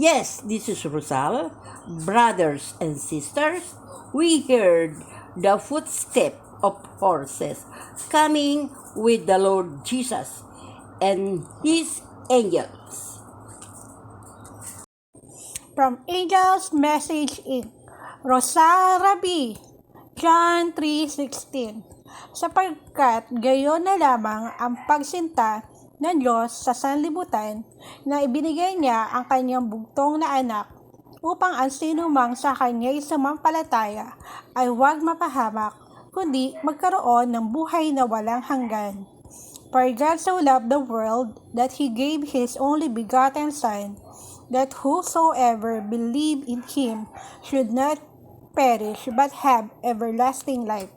Yes, this is Rosal. Brothers and sisters, we heard the footstep of horses coming with the Lord Jesus and his angels. From Angel's Message Inc. Rosa Rabi, John 3:16. Sapagkat gayon na lamang ang pagsinta ng Diyos sa sanlibutan na ibinigay niya ang kanyang bugtong na anak upang ang sinumang sa kanya'y sumampalataya ay huwag mapahamak kundi magkaroon ng buhay na walang hanggan. For God so loved the world that He gave His only begotten Son, that whosoever believe in Him should not perish but have everlasting life.